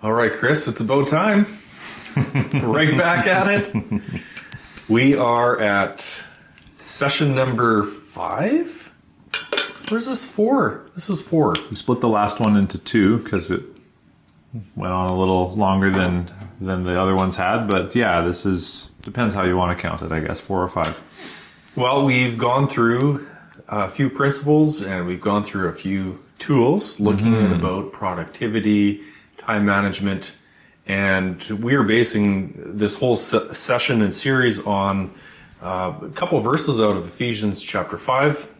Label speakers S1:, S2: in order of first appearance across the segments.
S1: All right, Chris, it's about time. Right back at it. We are at session number 5? Where's this 4? This is 4.
S2: We split the last one into 2 because it went on a little longer than the other ones had. But yeah, this is, depends how you want to count it, I guess, 4 or 5.
S1: Well, we've gone through a few principles and we've gone through a few tools looking at about productivity, time management, and we are basing this whole session and series on a couple of verses out of Ephesians chapter 5,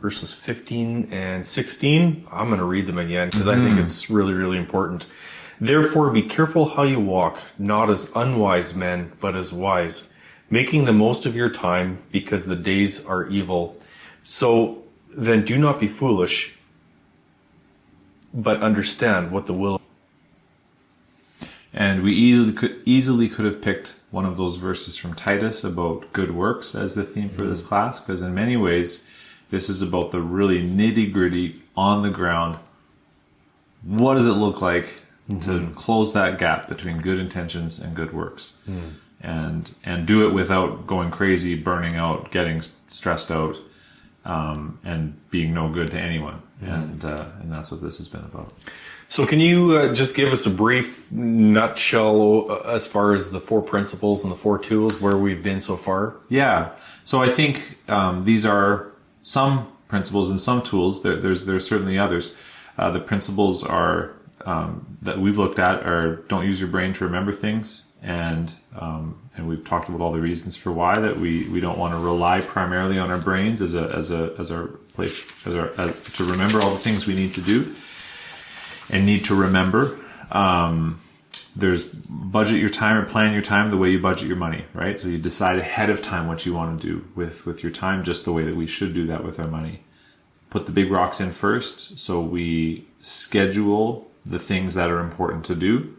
S1: verses 15 and 16. I'm going to read them again because I think it's really, really important. Therefore, be careful how you walk, not as unwise men, but as wise, making the most of your time because the days are evil. So then do not be foolish, but understand what the will.
S2: And we easily could have picked one of those verses from Titus about good works as the theme for this class, because in many ways, this is about the really nitty-gritty, on the ground. What does it look like to close that gap between good intentions and good works? And do it without going crazy, burning out, getting stressed out, and being no good to anyone. And that's what this has been about.
S1: So can you just give us a brief nutshell as far as the 4 principles and the 4 tools, where we've been so far?
S2: Yeah. So I think these are some principles and some tools. There's certainly others. The principles are that we've looked at are don't use your brain to remember things, and we've talked about all the reasons for why, that we don't want to rely primarily on our brains as our place to remember all the things we need to do and need to remember. There's budget your time or plan your time the way you budget your money, right? So you decide ahead of time what you want to do with your time, just the way that we should do that with our money. Put the big rocks in first, so we schedule the things that are important to do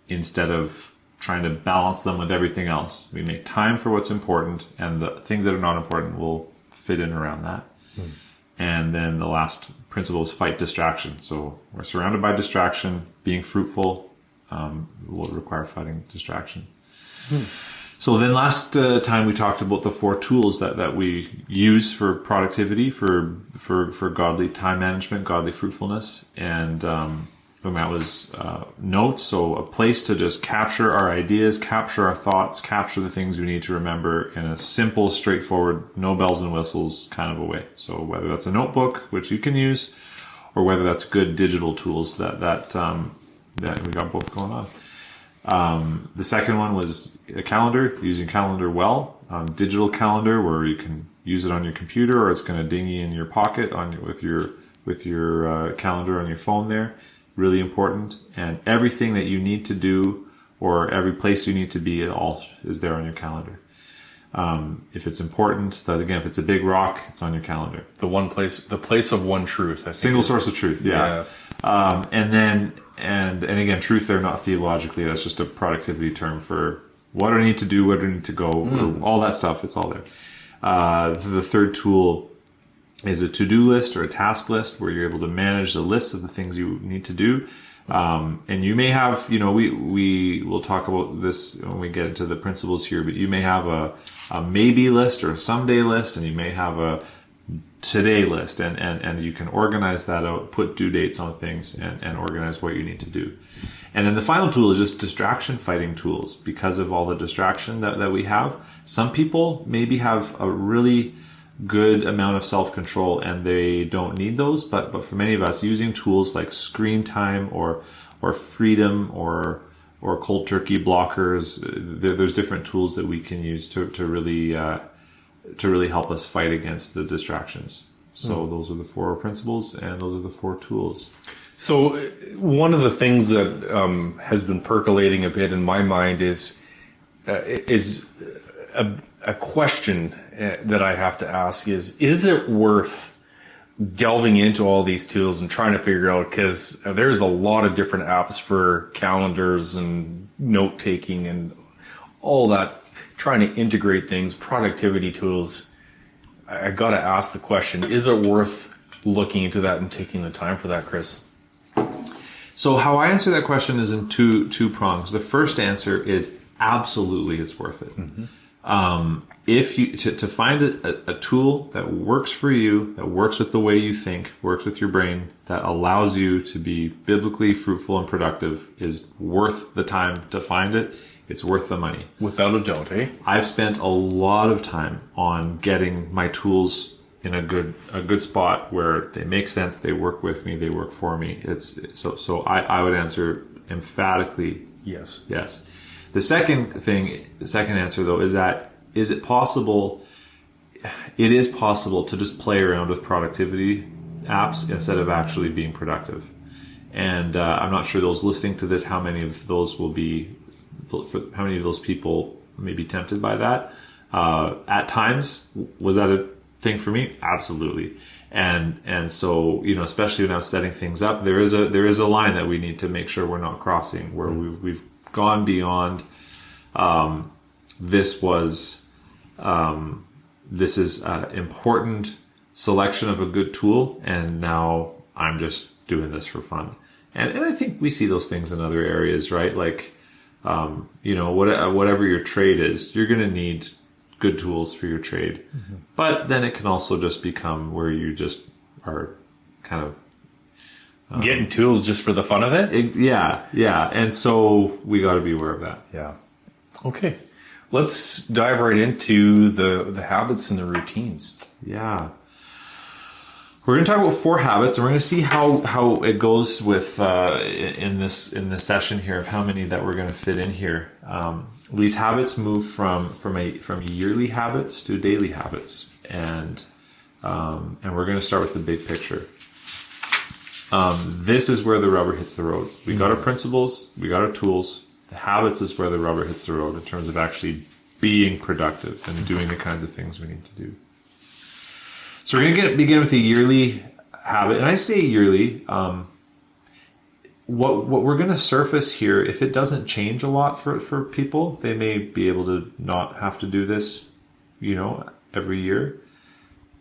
S2: instead of trying to balance them with everything else. We make time for what's important, and the things that are not important will fit in around that. And then the last principle is fight distraction. So we're surrounded by distraction. Being fruitful will require fighting distraction. So then last time we talked about the 4 tools that we use for productivity, for godly time management, godly fruitfulness, and that was notes. So a place to just capture our ideas, capture our thoughts, capture the things we need to remember in a simple, straightforward, no bells and whistles kind of a way. So whether that's a notebook, which you can use, or whether that's good digital tools that we got both going on. The second one was a calendar, using calendar well. Digital calendar, where you can use it on your computer, or it's going to ding you in your pocket with your calendar on your phone there. Really important. And everything that you need to do, or every place you need to be, it all is there on your calendar. If it's important, that again, if it's a big rock, it's on your calendar.
S1: The place of one truth.
S2: Single source of truth. Yeah. And again, truth there, not theologically. That's just a productivity term for what do I need to do, where do I need to go, or all that stuff. It's all there. The third tool is a to-do list or a task list, where you're able to manage the list of the things you need to do. And you may have, we will talk about this when we get into the principles here, but you may have a maybe list or a someday list, and you may have a today list, and you can organize that out, put due dates on things, and organize what you need to do. And then the final tool is just distraction fighting tools. Because of all the distraction that we have, some people maybe have a really good amount of self-control and they don't need those, but for many of us, using tools like screen time or freedom or cold turkey blockers, there's different tools that we can use to really help us fight against the distractions. So those are the 4 principles, and those are the 4 tools.
S1: So one of the things that has been percolating a bit in my mind is a question that I have to ask is it worth delving into all these tools and trying to figure out, because there's a lot of different apps for calendars and note taking and all that, trying to integrate things, productivity tools. I got to ask the question, is it worth looking into that and taking the time for that, Chris?
S2: So how I answer that question is in two prongs. The first answer is absolutely it's worth it. If you to find a tool that works for you, that works with the way you think, works with your brain, that allows you to be biblically fruitful and productive, is worth the time to find it. It's worth the money.
S1: Without a doubt, eh?
S2: I've spent a lot of time on getting my tools in a good spot where they make sense, they work with me, they work for me. So I would answer emphatically
S1: Yes.
S2: yes. The second answer though is it possible? It is possible to just play around with productivity apps instead of actually being productive. And I'm not sure those listening to this, how many of those people may be tempted by that. At times, was that a thing for me? Absolutely. And so, especially when I was setting things up, there is a line that we need to make sure we're not crossing, where we've gone beyond. This is an important selection of a good tool, and now I'm just doing this for fun. And I think we see those things in other areas, right? Like, whatever your trade is, you're going to need good tools for your trade. Mm-hmm. But then it can also just become where you just are kind of
S1: getting tools just for the fun of it?
S2: Yeah. And so we got to be aware of that.
S1: Yeah. Okay. Let's dive right into the habits and the routines.
S2: Yeah. We're going to talk about 4 habits, and we're going to see how it goes with in this session here of how many that we're going to fit in here. These habits move from yearly habits to daily habits, and we're going to start with the big picture. This is where the rubber hits the road. We got our principles, we got our tools. The habits is where the rubber hits the road in terms of actually being productive and doing the kinds of things we need to do. So we're going to begin with a yearly habit, and I say yearly. What we're going to surface here, if it doesn't change a lot for people, they may be able to not have to do this, every year,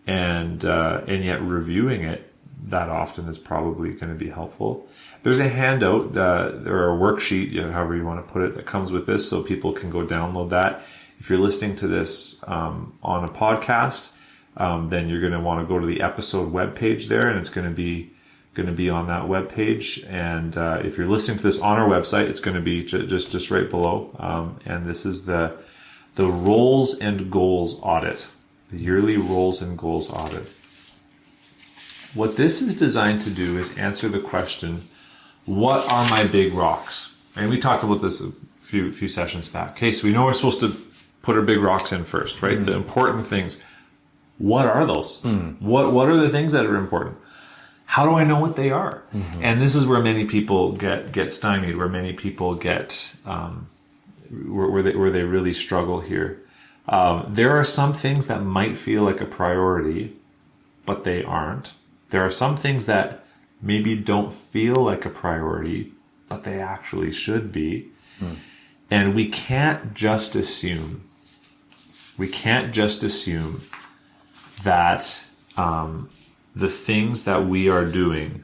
S2: and yet reviewing it that often is probably going to be helpful. There's a handout or a worksheet, however you want to put it, that comes with this, so people can go download that. If you're listening to this on a podcast, then you're going to want to go to the episode webpage there, and it's going to be on that webpage. And if you're listening to this on our website, it's going to be just right below. And this is the roles and goals audit, the yearly roles and goals audit. What this is designed to do is answer the question, what are my big rocks? And we talked about this a few sessions back. Okay, so we know we're supposed to put our big rocks in first, right? Mm. The important things. What are those? Mm. What are the things that are important? How do I know what they are? Mm-hmm. And this is where many people get stymied, where many people get where they really struggle here. There are some things that might feel like a priority, but they aren't. There are some things that maybe don't feel like a priority, but they actually should be. Mm. And we can't just assume that the things that we are doing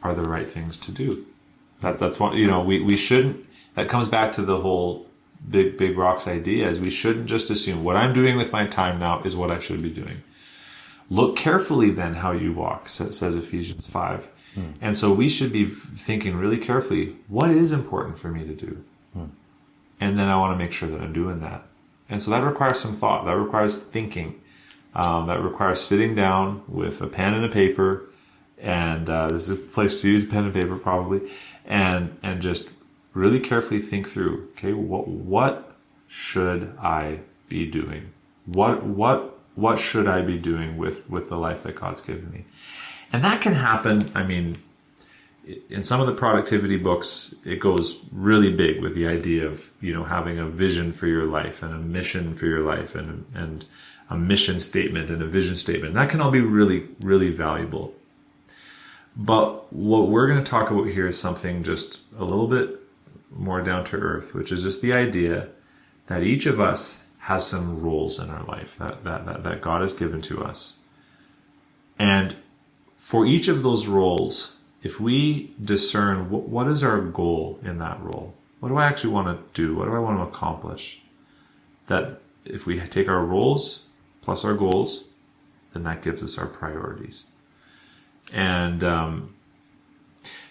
S2: are the right things to do. That's what, we shouldn't, that comes back to the whole big rocks idea, is we shouldn't just assume what I'm doing with my time now is what I should be doing. Look carefully then how you walk, says Ephesians 5. Hmm. And so we should be thinking really carefully, what is important for me to do? Hmm. And then I want to make sure that I'm doing that. And so that requires some thought. That requires thinking. That requires sitting down with a pen and a paper. And this is a place to use pen and paper probably. And just really carefully think through, okay, what should I be doing? What should I be doing with the life that God's given me? And that can happen, in some of the productivity books, it goes really big with the idea of, having a vision for your life and a mission for your life and a mission statement and a vision statement. That can all be really, really valuable. But what we're going to talk about here is something just a little bit more down to earth, which is just the idea that each of us has some roles in our life that God has given to us. And for each of those roles, if we discern what is our goal in that role, what do I actually want to do? What do I want to accomplish? That if we take our roles plus our goals, then that gives us our priorities. And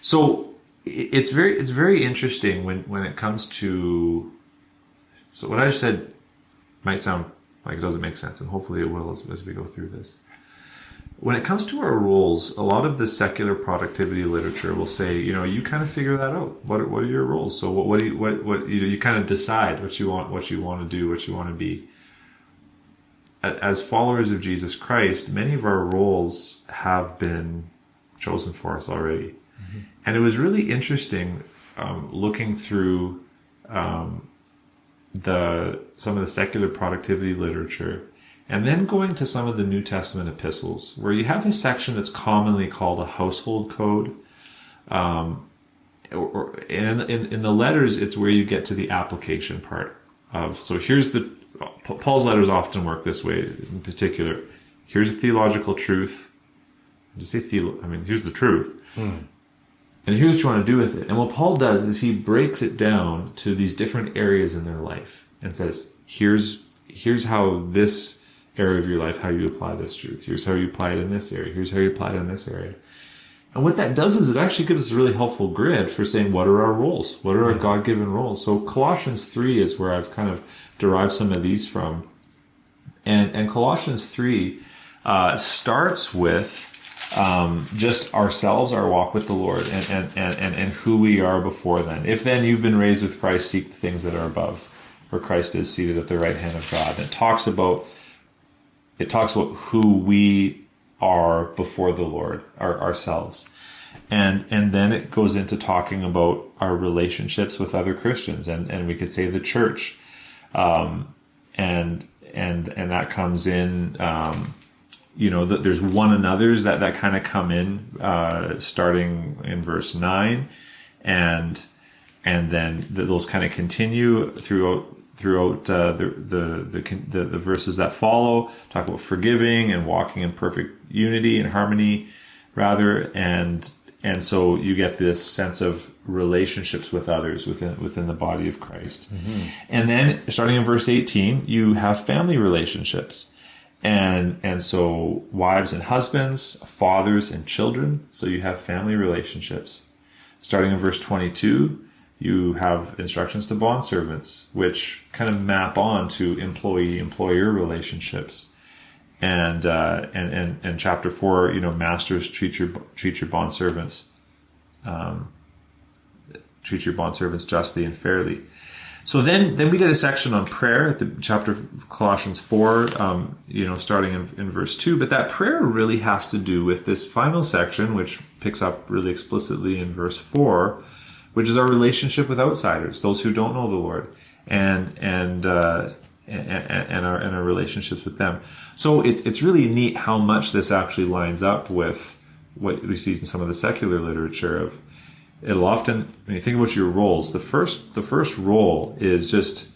S2: so it's very interesting when it comes to. So what I just said might sound like it doesn't make sense, and hopefully it will as we go through this. When it comes to our roles, a lot of the secular productivity literature will say, you kind of figure that out. What are your roles? So what you kind of decide what you want to do, what you want to be. As followers of Jesus Christ, many of our roles have been chosen for us already. Mm-hmm. And it was really interesting looking through some of the secular productivity literature, and then going to some of the New Testament epistles, where you have a section that's commonly called a household code. And in the letters, it's where you get to the application part of. So Paul's letters often work this way. In particular, here's a theological truth. Here's the truth. And here's what you want to do with it. And what Paul does is he breaks it down to these different areas in their life and says, here's how this area of your life, how you apply this truth. Here's how you apply it in this area. Here's how you apply it in this area. And what that does is it actually gives us a really helpful grid for saying, what are our roles? What are our God-given roles? So Colossians 3 is where I've kind of derived some of these from. And Colossians 3 starts with just ourselves, our walk with the Lord, and who we are before then. If then you've been raised with Christ, seek the things that are above, where Christ is seated at the right hand of God. And it talks about who we are before the Lord, ourselves. And then it goes into talking about our relationships with other Christians, and we could say the church. And that comes in, there's one another's that kind of come in, starting in verse 9, and then those kind of continue throughout the verses that follow, talk about forgiving and walking in perfect unity and harmony, rather, and so you get this sense of relationships with others within the body of Christ. Mm-hmm. And then starting in verse 18, you have family relationships. And so wives and husbands, fathers and children, so you have family relationships. Starting in verse 22, you have instructions to bondservants, which kind of map on to employee-employer relationships. And chapter 4, masters treat your bondservants justly and fairly. So then we get a section on prayer at the chapter of Colossians 4, starting in verse 2. But that prayer really has to do with this final section, which picks up really explicitly in verse 4, which is our relationship with outsiders, those who don't know the Lord, and our relationships with them. So it's really neat how much this actually lines up with what we see in some of the secular literature of. It'll often, when you think about your roles, the first role is just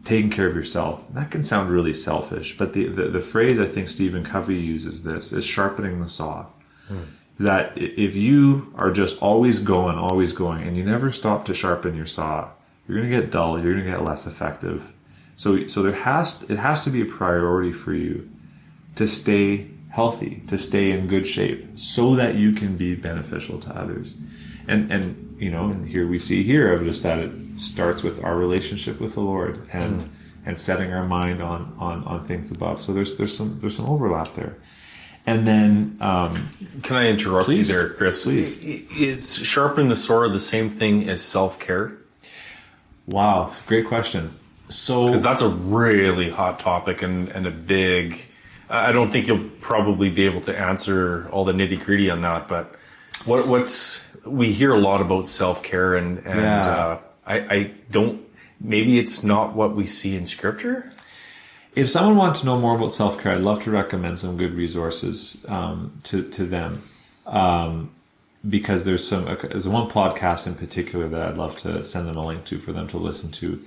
S2: taking care of yourself. And that can sound really selfish, but the phrase I think Stephen Covey uses this is sharpening the saw. That if you are just always going, and you never stop to sharpen your saw, you're going to get dull, you're going to get less effective. So it has to be a priority for you to stay healthy, to stay in good shape, so that you can be beneficial to others. And here we see here of just that it starts with our relationship with the Lord and setting our mind on things above. So there's some overlap there. And then
S1: can I interrupt
S2: please,
S1: you there, Chris?
S2: Please.
S1: Is sharpening the sword the same thing as self-care?
S2: Wow, great question. So
S1: because that's a really hot topic and a big. I don't think you'll probably be able to answer all the nitty-gritty on that, but we hear a lot about self-care and I don't, maybe it's not what we see in Scripture.
S2: If someone wants to know more about self-care, I'd love to recommend some good resources to them, because there's one podcast in particular that I'd love to send them a link to for them to listen to.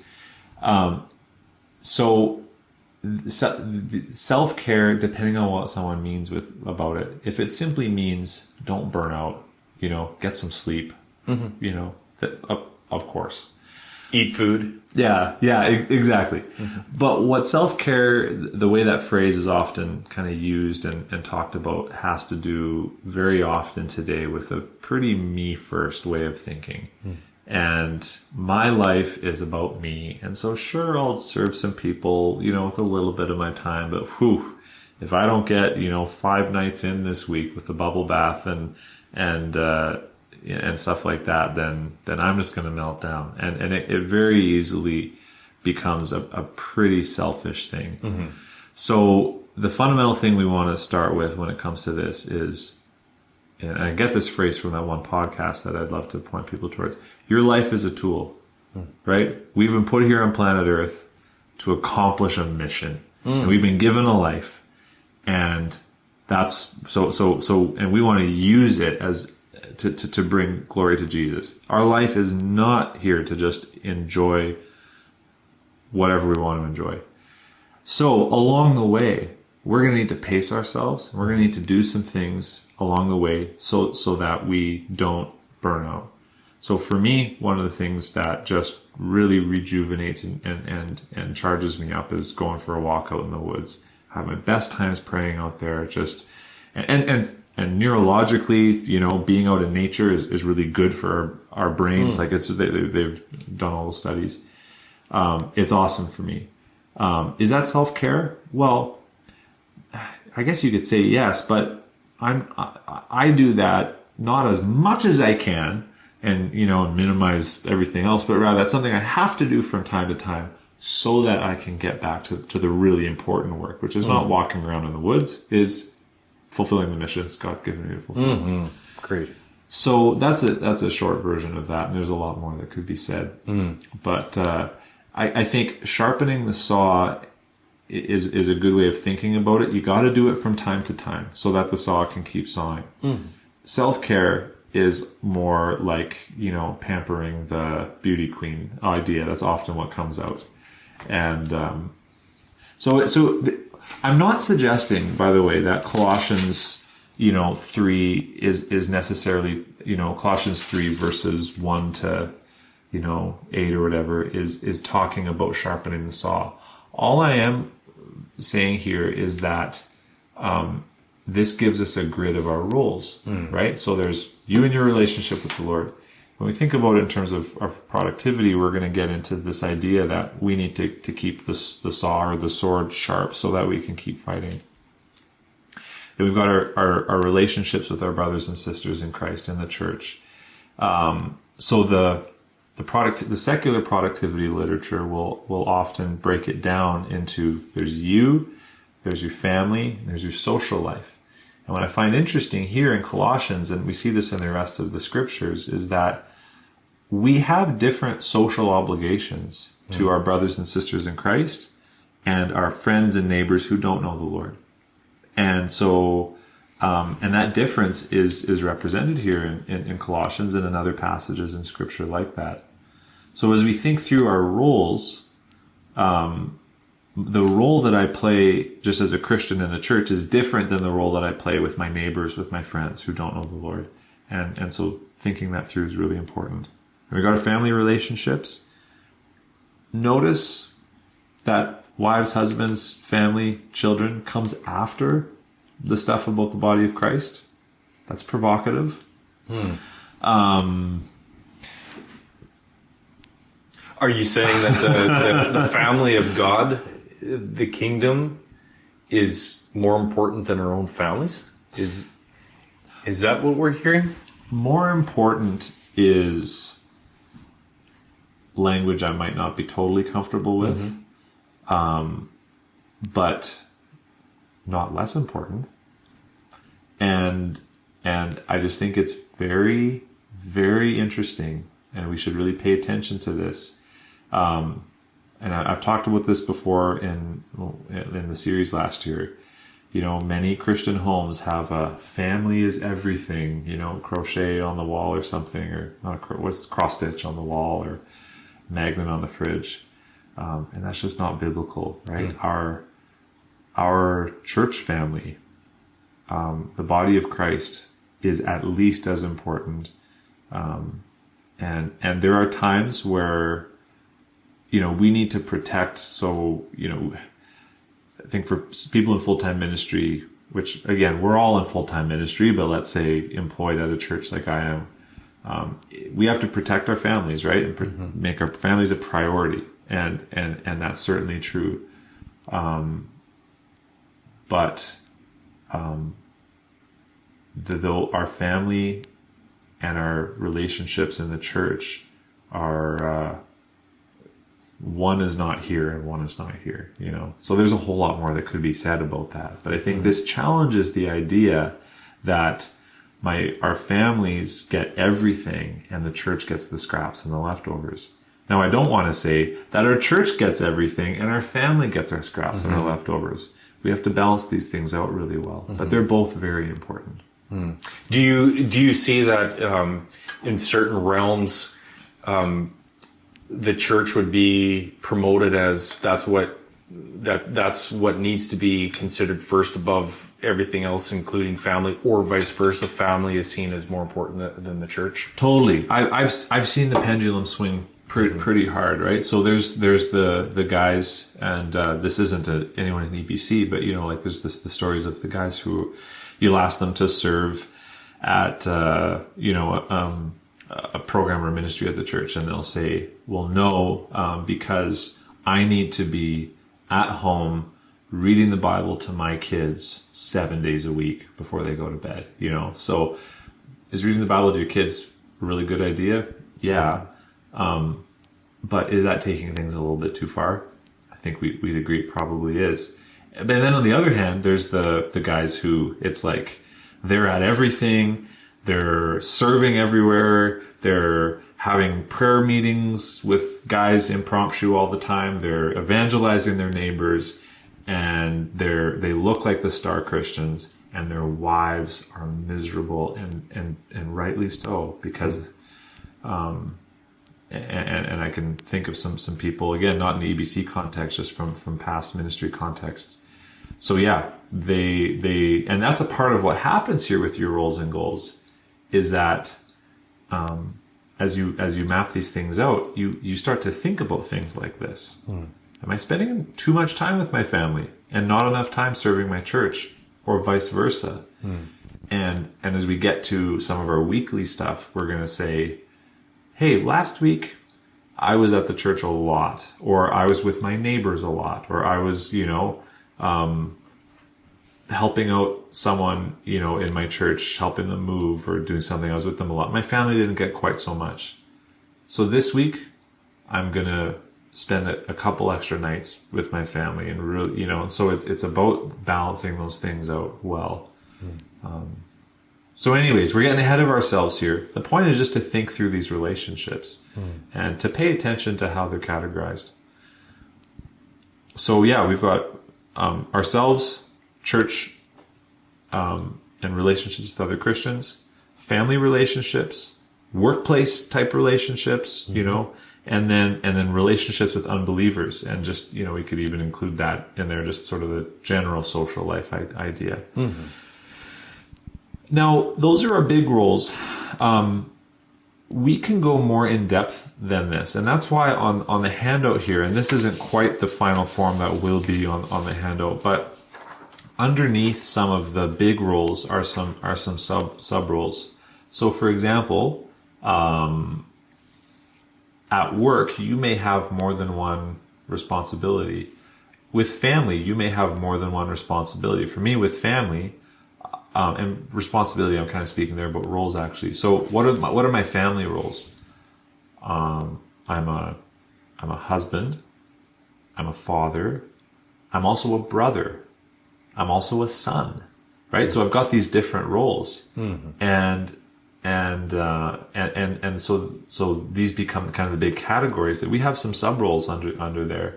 S2: So self-care, depending on what someone means about it, if it simply means don't burn out, get some sleep, of course.
S1: Eat food.
S2: Yeah, exactly. But what self-care, the way that phrase is often kind of used and talked about, has to do very often today with a pretty me first way of thinking. And my life is about me. And so sure, I'll serve some people, with a little bit of my time, but if I don't get, 5 nights in this week with the bubble bath and stuff like that, then I'm just going to melt down. And it very easily becomes a pretty selfish thing. So the fundamental thing we want to start with when it comes to this is, and I get this phrase from that one podcast that I'd love to point people towards, your life is a tool, right? We've been put here on planet Earth to accomplish a mission. And we've been given a life. And that's and we want to use it as to bring glory to Jesus. Our life is not here to just enjoy whatever we want to enjoy. So along the way, we're going to need to pace ourselves. We're going to need to do some things along the way so that we don't burn out. So for me, one of the things that just really rejuvenates and charges me up is going for a walk out in the woods. I have my best times praying out there, and neurologically, being out in nature is really good for our brains. Like they've done all the studies. It's awesome for me. Is that self-care? Well, I guess you could say yes, but I do that not as much as I can and minimize everything else, but rather that's something I have to do from time to time so that I can get back to the really important work, which is not walking around in the woods, is fulfilling the missions God's given me to fulfill.
S1: Great.
S2: So that's a short version of that, and there's a lot more that could be said. But I think sharpening the saw is a good way of thinking about it. You got to do it from time to time so that the saw can keep sawing. Self-care is more like, pampering the beauty queen idea. That's often what comes out. And I'm not suggesting, by the way, that Colossians 3 is necessarily, Colossians 3 verses 1 to 8 or whatever is talking about sharpening the saw. All I am saying here is that this gives us a grid of our roles, right? So there's you and your relationship with the Lord. When we think about it in terms of productivity, we're going to get into this idea that we need to keep the saw or the sword sharp so that we can keep fighting. And we've got our relationships with our brothers and sisters in Christ in the church. So the secular productivity literature will often break it down into there's you, there's your family, there's your social life. And what I find interesting here in Colossians, and we see this in the rest of the scriptures, is that we have different social obligations to our brothers and sisters in Christ and our friends and neighbors who don't know the Lord. And so, and that difference is represented here in Colossians and in other passages in scripture like that. So as we think through our roles, the role that I play just as a Christian in the church is different than the role that I play with my neighbors, with my friends who don't know the Lord. And so thinking that through is really important. In regard to family relationships, notice that wives, husbands, family, children comes after the stuff about the body of Christ. That's provocative.
S1: Are you saying that the family of God, the kingdom, is more important than our own families? Is that what we're hearing?
S2: More important is language I might not be totally comfortable with, but not less important. And I just think it's very, very interesting, and we should really pay attention to this. And I've talked about this before in the series last year. Many Christian homes have a family is everything, crochet on the wall or something, or what's cross stitch on the wall or magnet on the fridge. And that's just not biblical, right? Our church family, the body of Christ, is at least as important. And there are times where, we need to protect. So, I think for people in full-time ministry, which again, we're all in full-time ministry, but let's say employed at a church like I am, we have to protect our families, right? And make our families a priority. And that's certainly true. But though our family and our relationships in the church are, one is not here and one is not here, So there's a whole lot more that could be said about that. But I think this challenges the idea that our families get everything and the church gets the scraps and the leftovers. Now, I don't want to say that our church gets everything and our family gets our scraps and our leftovers. We have to balance these things out really well, but they're both very important.
S1: Do you see that in certain realms, the church would be promoted as that's what needs to be considered first above everything else, including family, or vice versa? Family is seen as more important than the church.
S2: Totally, I've seen the pendulum swing pretty hard, right? So there's the guys, and this isn't anyone in EBC, but like there's the stories of the guys who you'll ask them to serve at a program or ministry at the church, and they'll say, well, no, because I need to be at home reading the Bible to my kids 7 days a week before they go to bed. So is reading the Bible to your kids a really good idea? Yeah. But is that taking things a little bit too far? I think we'd agree it probably is. But then on the other hand, there's the guys who it's like they're at everything, they're serving everywhere, they're having prayer meetings with guys impromptu all the time, they're evangelizing their neighbors, and they look like the star Christians, and their wives are miserable and rightly so, because and I can think of some people, again, not in the EBC context, just from past ministry contexts. So yeah, they and that's a part of what happens here with your roles and goals, is that as you map these things out, you start to think about things like this. Am I spending too much time with my family and not enough time serving my church, or vice versa? And as we get to some of our weekly stuff, we're going to say, hey, last week I was at the church a lot, or I was with my neighbors a lot, or I was, helping out someone, in my church, helping them move or doing something. I was with them a lot. My family didn't get quite so much. So this week I'm going to spend a couple extra nights with my family, and really, and so it's about balancing those things out well. So anyways, we're getting ahead of ourselves here. The point is just to think through these relationships and to pay attention to how they're categorized. So yeah, we've got ourselves, church, and relationships with other Christians, family relationships, workplace type relationships, and then relationships with unbelievers. And just, we could even include that in there, just sort of the general social life idea. Now, those are our big roles. We can go more in depth than this. And that's why on the handout here, and this isn't quite the final form that will be on the handout, but underneath some of the big roles are some sub roles. So for example, at work, you may have more than one responsibility. With family, you may have more than one responsibility. For me, with family, and responsibility, I'm kind of speaking there about roles actually. So what are my family roles? I'm a husband. I'm a father. I'm also a brother. I'm also a son, right? So I've got these different roles, and so these become kind of the big categories that we have some sub roles under there,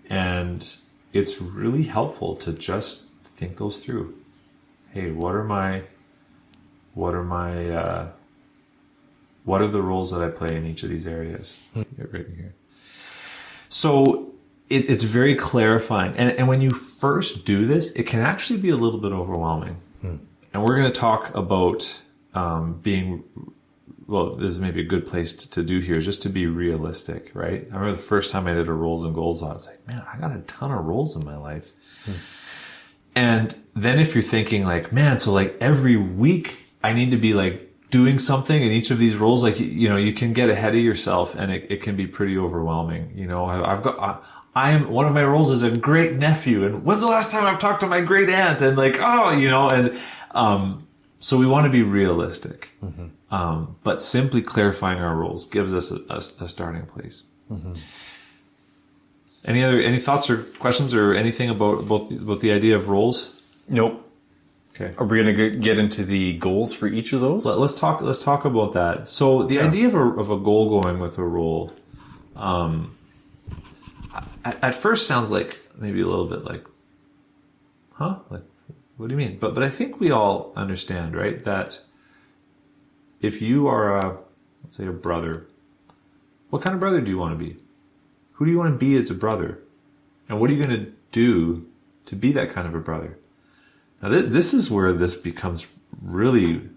S2: and it's really helpful to just think those through. Hey, what are the roles that I play in each of these areas? Get right in here. So it's very clarifying. And when you first do this, it can actually be a little bit overwhelming. And we're going to talk about being, well, this is maybe a good place to do here, just to be realistic, right? I remember the first time I did a roles and goals audit, I was like, man, I got a ton of roles in my life. And then if you're thinking like, man, so like every week I need to be like doing something in each of these roles, like, you know, you can get ahead of yourself and it can be pretty overwhelming. You know, I am, one of my roles is a great nephew, and when's the last time I've talked to my great aunt? And like, oh, you know, and, so we want to be realistic. But simply clarifying our roles gives us a starting place. Any thoughts or questions or anything about the idea of roles?
S1: Nope.
S2: Okay.
S1: Are we going to get into the goals for each of those?
S2: Let's talk about that. So the idea of a goal going with a role, at first sounds like maybe a little bit like, huh? Like, what do you mean? But I think we all understand, right? That if you are let's say a brother, what kind of brother do you want to be? Who do you want to be as a brother? And what are you going to do to be that kind of a brother? Now, this is where this becomes really,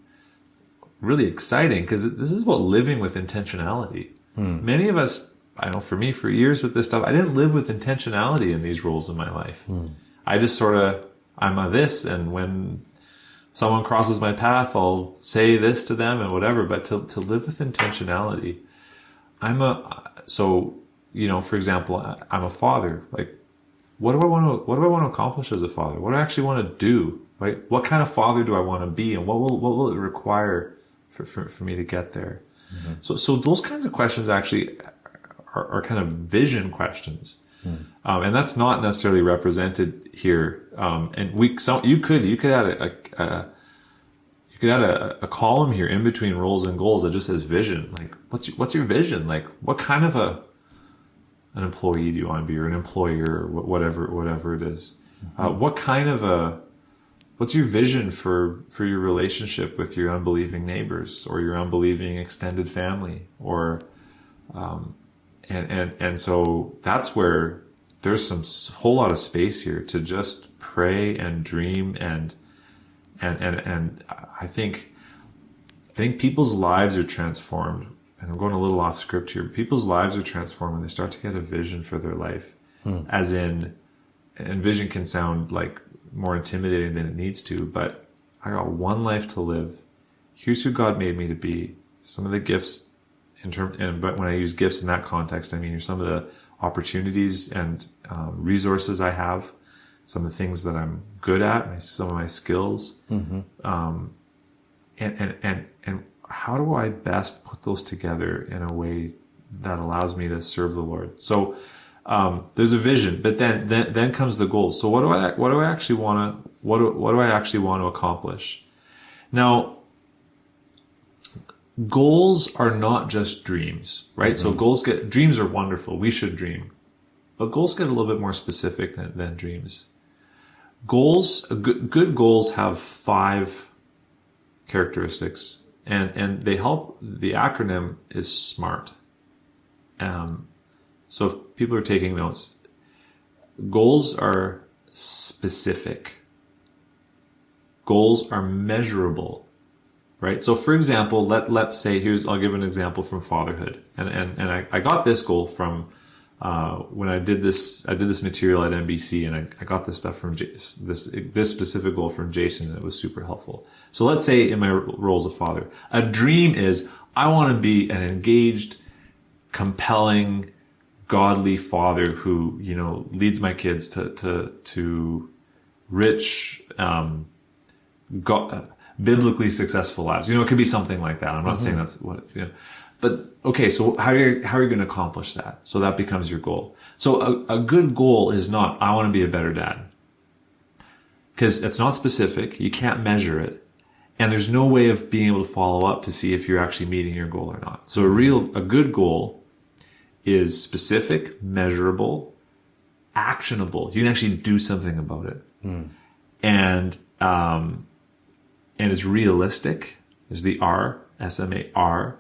S2: really exciting, because this is about living with intentionality. Many of us, I know for me, for years with this stuff, I didn't live with intentionality in these roles in my life. I just sort of, I'm a this, and when someone crosses my path, I'll say this to them and whatever. But to live with intentionality, so, you know, for example, I'm a father. Like, what do I want to accomplish as a father? What do I actually want to do? Right? What kind of father do I want to be, and what will it require for me to get there? So those kinds of questions actually are kind of vision questions, and that's not necessarily represented here. And you could add a column here in between roles and goals that just says vision. Like, what's your vision? Like, what kind of an employee do you want to be, or an employer, or whatever it is? What's your vision for your relationship with your unbelieving neighbors or your unbelieving extended family? Or, and so that's where there's some whole lot of space here to just pray and dream and I think people's lives are transformed. And I'm going a little off script here. People's lives are transformed when they start to get a vision for their life. As in, and vision can sound like more intimidating than it needs to, but I got one life to live. Here's who God made me to be. Some of the gifts but when I use gifts in that context, I mean, here's some of the opportunities and resources I have, some of the things that I'm good at, some of my skills. And how do I best put those together in a way that allows me to serve the Lord? So there's a vision, but then comes the goal. So what do I actually want to accomplish? Now, goals are not just dreams, right? So dreams are wonderful. We should dream, but goals get a little bit more specific than dreams. Good goals have 5 characteristics. And they help. The acronym is SMART. So if people are taking notes, goals are specific. Goals are measurable, right? So for example, let's say I'll give an example from fatherhood. And I got this goal from when I did this material at NBC, and I got this stuff from this specific goal from Jason, and it was super helpful. So let's say in my role as a father, a dream is I want to be an engaged, compelling, godly father who, you know, leads my kids to rich, biblically successful lives. You know, it could be something like that. I'm not saying that's what, you know. But okay, so how are you going to accomplish that? So that becomes your goal. So a good goal is not, I want to be a better dad. Because it's not specific, you can't measure it, and there's no way of being able to follow up to see if you're actually meeting your goal or not. So a good goal is specific, measurable, actionable. You can actually do something about it. And it's realistic, is the R, SMAR.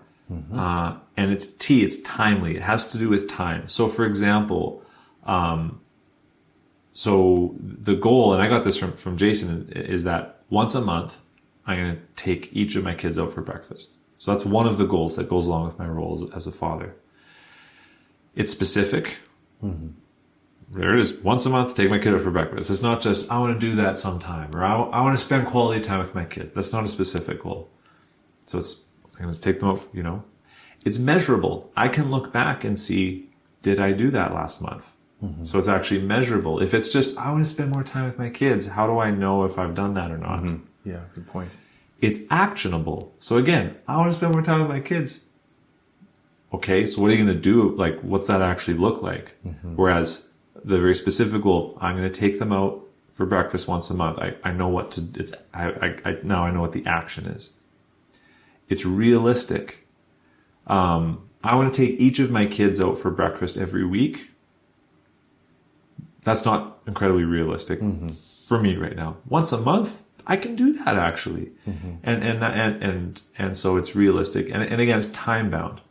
S2: And it's T, it's timely. It has to do with time. So for example, so the goal, and I got this from Jason, is that once a month I'm going to take each of my kids out for breakfast. So that's one of the goals that goes along with my role as a father. It's specific. There it is. Once a month, take my kid out for breakfast. It's not just, I want to do that sometime, or I want to spend quality time with my kids. That's not a specific goal. So I'm going to take them out, It's measurable. I can look back and see, did I do that last month? So it's actually measurable. If it's just, I want to spend more time with my kids, how do I know if I've done that or not?
S1: Yeah, good point.
S2: It's actionable. So again, I want to spend more time with my kids. Okay, so what are you going to do? Like, what's that actually look like? Whereas the very specific goal, I'm going to take them out for breakfast once a month. I know what to, now I know what the action is. It's realistic. I want to take each of my kids out for breakfast every week. That's not incredibly realistic for me right now. Once a month, I can do that actually. And so it's realistic. And again, it's time bound.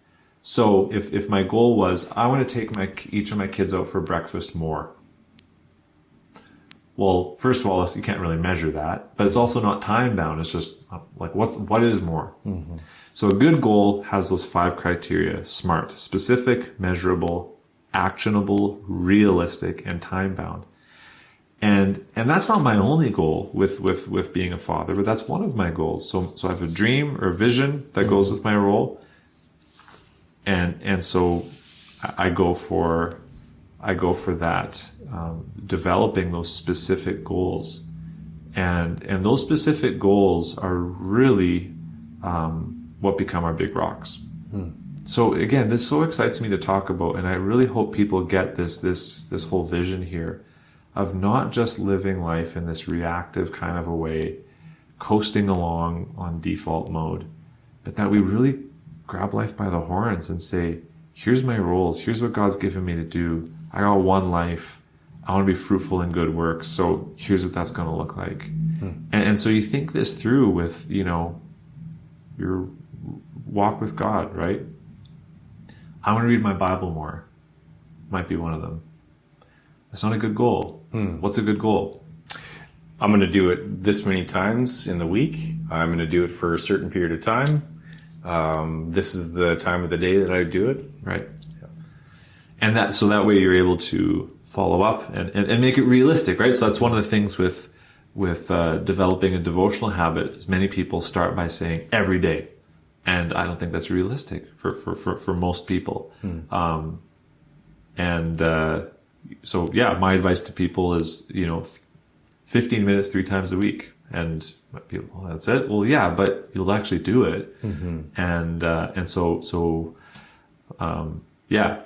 S2: So if my goal was, I want to take each of my kids out for breakfast more. Well, first of all, you can't really measure that, but it's also not time bound. It's just like, what is more? So a good goal has those 5 criteria: SMART, specific, measurable, actionable, realistic, and time bound. And that's not my only goal with being a father, but that's one of my goals. So I have a dream or a vision that goes with my role. And so I go for that, developing those specific goals. And those specific goals are really, what become our big rocks. So again, this so excites me to talk about, and I really hope people get this whole vision here of not just living life in this reactive kind of a way, coasting along on default mode, but that we really grab life by the horns and say, here's my roles, here's what God's given me to do. I got one life. I want to be fruitful in good works. So here's what that's going to look like. And so you think this through with, your walk with God, right? I want to read my Bible more. Might be one of them. That's not a good goal. What's a good goal?
S1: I'm going to do it this many times in the week. I'm going to do it for a certain period of time. This is the time of the day that I do it.
S2: Right. Yeah. And that way you're able to follow up and make it realistic, right? So that's one of the things with developing a devotional habit is many people start by saying every day. And I don't think that's realistic for most people. So yeah, my advice to people is, 15 minutes 3 times a week. And people, well, that's it. Well, yeah, but you'll actually do it.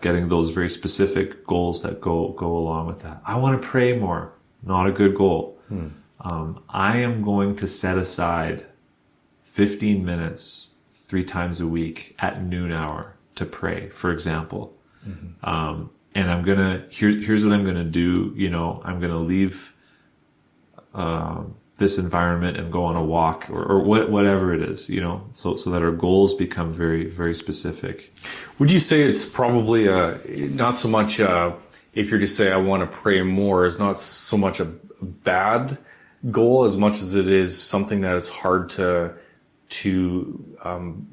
S2: Getting those very specific goals that go along with that. I want to pray more. Not a good goal. I am going to set aside 15 minutes 3 times a week at noon hour to pray, for example. And I'm gonna here's what I'm gonna do. I'm gonna leave this environment and go on a walk or whatever it is. So that our goals become very, very specific.
S1: Would you say it's probably not so much if you're to say I want to pray more is not so much a bad goal as much as it is something that it's hard to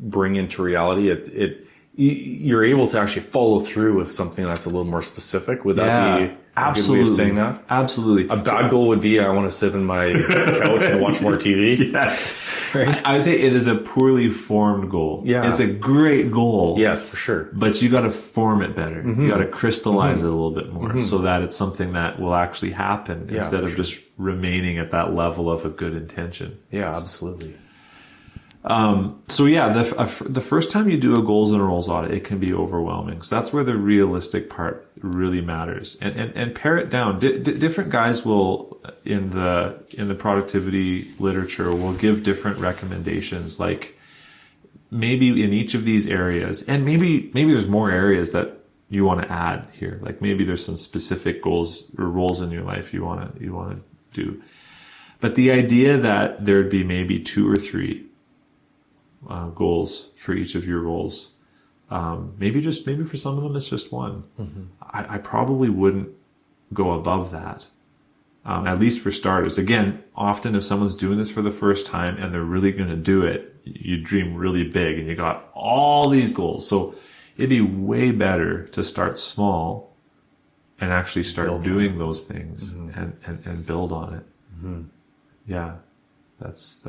S1: bring into reality? You're able to actually follow through with something that's a little more specific. Would that be a good way of saying that?
S2: Absolutely.
S1: A bad goal would be I want to sit in my couch and watch more TV.
S2: Yes.
S1: Right?
S2: I would say it is a poorly formed goal.
S1: Yeah.
S2: It's a great goal.
S1: Yes, for sure.
S2: But you got to form it better. You got to crystallize it a little bit more so that it's something that will actually happen instead of just remaining at that level of a good intention.
S1: Yeah, absolutely.
S2: The first time you do a goals and roles audit, it can be overwhelming. So that's where the realistic part really matters. And pare it down. Different guys will in the productivity literature will give different recommendations. Like maybe in each of these areas, and maybe there's more areas that you want to add here. Like maybe there's some specific goals or roles in your life you want to do. But the idea that there'd be maybe 2 or 3 goals for each of your roles. Maybe for some of them it's just 1. I probably wouldn't go above that. at least for starters. Again, often if someone's doing this for the first time and they're really going to do it, you dream really big and you got all these goals. So it'd be way better to start small and actually start doing those things and build on it. Yeah, that's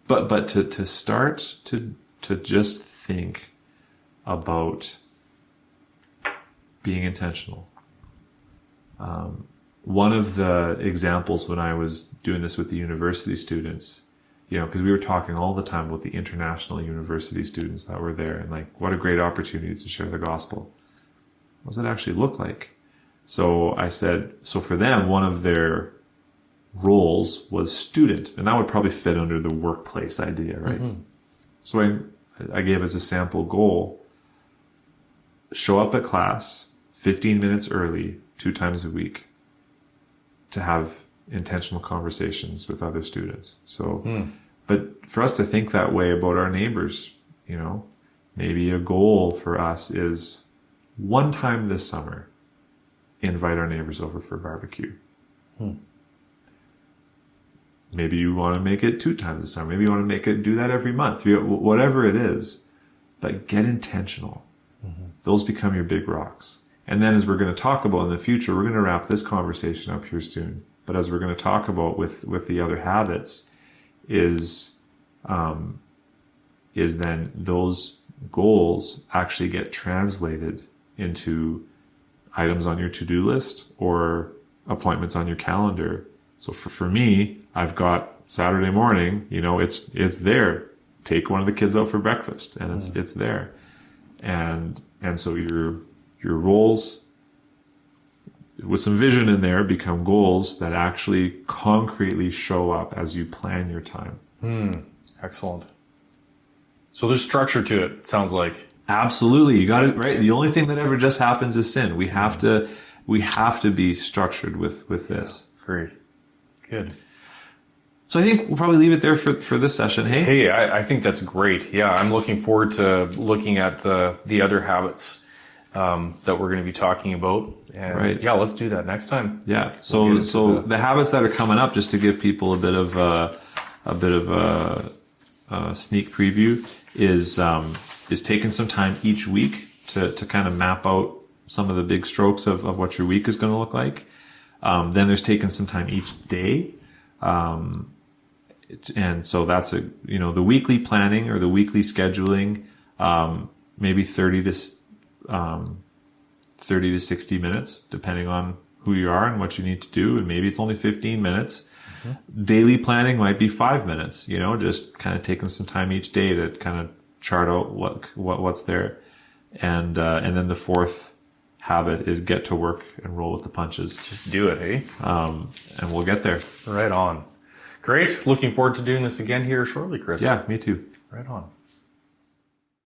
S2: but to start to just think about being intentional. One of the examples when I was doing this with the university students, because we were talking all the time about the international university students that were there and like, what a great opportunity to share the gospel. What does it actually look like? So I said, so for them, one of their roles was student, and that would probably fit under the workplace idea, right? So I gave as a sample goal, show up at class 15 minutes early, 2 times a week, to have intentional conversations with other students. So, but for us to think that way about our neighbors, maybe a goal for us is one time this summer, invite our neighbors over for barbecue. Maybe you want to make it 2 times this summer. Maybe you want to do that every month, whatever it is, but get intentional. Those become your big rocks. And then as we're going to talk about in the future, we're going to wrap this conversation up here soon. But as we're going to talk about with the other habits is then those goals actually get translated into items on your to-do list or appointments on your calendar. So for me, I've got Saturday morning, it's there. Take one of the kids out for breakfast and it's there. And so your roles with some vision in there become goals that actually concretely show up as you plan your time.
S1: Excellent. So there's structure to it sounds like.
S2: Absolutely. You got it right. The only thing that ever just happens is sin. We have to be structured with this.
S1: Great. Good.
S2: So I think we'll probably leave it there for this session.
S1: Hey, I think that's great. Yeah, I'm looking forward to looking at the other habits that we're going to be talking about. And
S2: right.
S1: Yeah, let's do that next time.
S2: Yeah. So the habits that are coming up, just to give people a bit of a sneak preview, is taking some time each week to kind of map out some of the big strokes of what your week is going to look like. Then there's taking some time each day. And so that's the weekly planning or the weekly scheduling, maybe 30 to 60 minutes, depending on who you are and what you need to do. And maybe it's only 15 minutes. Daily planning might be 5 minutes, just kind of taking some time each day to kind of chart out what's there. And then the fourth habit is get to work and roll with the punches.
S1: Just do it, hey?
S2: And we'll get there.
S1: Right on. Great. Looking forward to doing this again here shortly, Chris.
S2: Yeah, me too.
S1: Right on.